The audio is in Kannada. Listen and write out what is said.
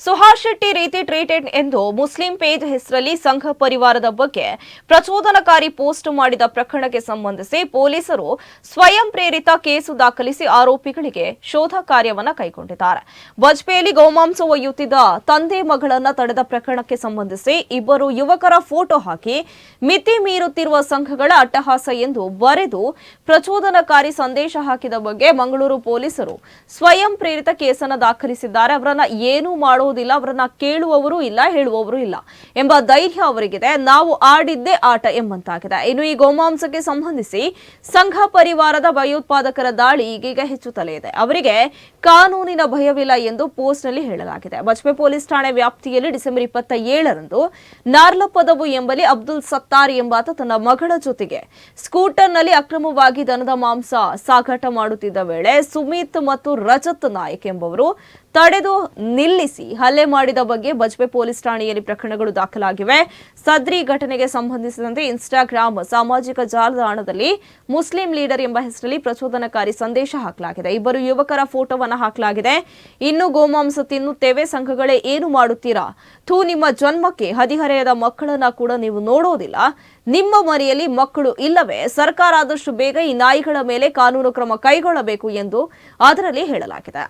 ಸುಹಾಸ್ ಶೆಟ್ಟಿ ರೀತಿ ಟ್ರೀಟೆಡ್ ಎಂದು ಮುಸ್ಲಿಂ ಪೇಜ್ ಹೆಸರಲ್ಲಿ ಸಂಘ ಪರಿವಾರದ ಬಗ್ಗೆ ಪ್ರಚೋದನಕಾರಿ ಪೋಸ್ಟ್ ಮಾಡಿದ ಪ್ರಕರಣಕ್ಕೆ ಸಂಬಂಧಿಸಿ ಪೊಲೀಸರು ಸ್ವಯಂ ಪ್ರೇರಿತ ಕೇಸು ದಾಖಲಿಸಿ ಆರೋಪಿಗಳಿಗೆ ಶೋಧ ಕಾರ್ಯವನ್ನು ಕೈಗೊಂಡಿದ್ದಾರೆ. ಬಜ್ಪೆಯಲ್ಲಿ ಗೋಮಾಂಸ ಒಯ್ಯುತ್ತಿದ್ದ ತಂದೆ ಮಗಳನ್ನ ತಡೆದ ಪ್ರಕರಣಕ್ಕೆ ಸಂಬಂಧಿಸಿ ಇಬ್ಬರು ಯುವಕರ ಫೋಟೋ ಹಾಕಿ ಮಿತಿ ಮೀರುತ್ತಿರುವ ಸಂಘಗಳ ಅಟ್ಟಹಾಸ ಎಂದು ಬರೆದು ಪ್ರಚೋದನಕಾರಿ ಸಂದೇಶ ಹಾಕಿದ ಬಗ್ಗೆ ಮಂಗಳೂರು ಪೊಲೀಸರು ಸ್ವಯಂ ಪ್ರೇರಿತ ಕೇಸನ್ನು ದಾಖಲಿಸಿದ್ದಾರೆ. ಅವರನ್ನ ಏನು ಮಾಡೋದಿಲ್ಲ, ಅವರನ್ನ ಕೇಳುವವರು ಇಲ್ಲ, ಹೇಳುವವರು ಇಲ್ಲ ಎಂಬ ಧೈರ್ಯ ಅವರಿಗಿದೆ. ನಾವು ಆಡಿದ್ದೇ ಆಟ ಎಂಬಂತಾಗಿದೆ. ಇನ್ನು ಈ ಗೋಮಾಂಸಕ್ಕೆ ಸಂಬಂಧಿಸಿ ಸಂಘ ಪರಿವಾರದ ಭಯೋತ್ಪಾದಕರ ದಾಳಿ ಈಗೀಗ ಹೆಚ್ಚುತ್ತಲೇ ಇದೆ. ಅವರಿಗೆ ಕಾನೂನಿನ ಭಯವಿಲ್ಲ ಎಂದು ಪೋಸ್ಟ್ ನಲ್ಲಿ ಹೇಳಲಾಗಿದೆ. ಬಜ್ಪೆ ಪೊಲೀಸ್ ಠಾಣೆ ವ್ಯಾಪ್ತಿಯಲ್ಲಿ ಡಿಸೆಂಬರ್ 27ರಂದು ನಾರ್ಲಪದವು ಎಂಬಲ್ಲಿ ಅಬ್ದುಲ್ ಸತ್ತಾರ್ ಎಂಬಾತ ತನ್ನ ಮಗಳ ಜೊತೆಗೆ ಸ್ಕೂಟರ್ನಲ್ಲಿ ಅಕ್ರಮವಾಗಿ ದನದ ಮಾಂಸ ಸಾಗಾಟ ಮಾಡುತ್ತಿದ್ದ ವೇಳೆ ಸುಮಿತ್ ಮತ್ತು ರಜತ್ ನಾಯಕ್ ಎಂಬುವರು ತಡೆದು ನಿಲ್ಲಿಸಿ ಹಲ್ಲೆ ಮಾಡಿದ ಬಗ್ಗೆ ಬಜ್ಪೆ ಪೊಲೀಸ್ ಠಾಣೆಯಲ್ಲಿ ಪ್ರಕರಣಗಳು ದಾಖಲಾಗಿವೆ. ಸದ್ರಿ ಘಟನೆಗೆ ಸಂಬಂಧಿಸಿದಂತೆ ಇನ್ಸ್ಟಾಗ್ರಾಮ್ ಸಾಮಾಜಿಕ ಜಾಲತಾಣದಲ್ಲಿ ಮುಸ್ಲಿಂ ಲೀಡರ್ ಎಂಬ ಹೆಸರಲ್ಲಿ ಪ್ರಚೋದನಕಾರಿ ಸಂದೇಶ ಹಾಕಲಾಗಿದೆ. ಇಬ್ಬರು ಯುವಕರ ಫೋಟೋವನ್ನು ಹಾಕಲಾಗಿದೆ. ಇನ್ನು ಗೋಮಾಂಸ ತಿನ್ನುತ್ತೇವೆ, ಸಂಘಗಳೇ ಏನು ಮಾಡುತ್ತೀರಾ? ನಿಮ್ಮ ಜನ್ಮಕ್ಕೆ ಹದಿಹರೆಯದ ಮಕ್ಕಳನ್ನ ಕೂಡ ನೀವು ನೋಡೋದಿಲ್ಲ. ನಿಮ್ಮ ಮನೆಯಲ್ಲಿ ಮಕ್ಕಳು ಇಲ್ಲವೇ? ಸರ್ಕಾರ ಆದಷ್ಟು ಬೇಗ ಈ ನಾಯಿಗಳ ಮೇಲೆ ಕಾನೂನು ಕ್ರಮ ಕೈಗೊಳ್ಳಬೇಕು ಎಂದು ಅದರಲ್ಲಿ ಹೇಳಲಾಗಿದೆ.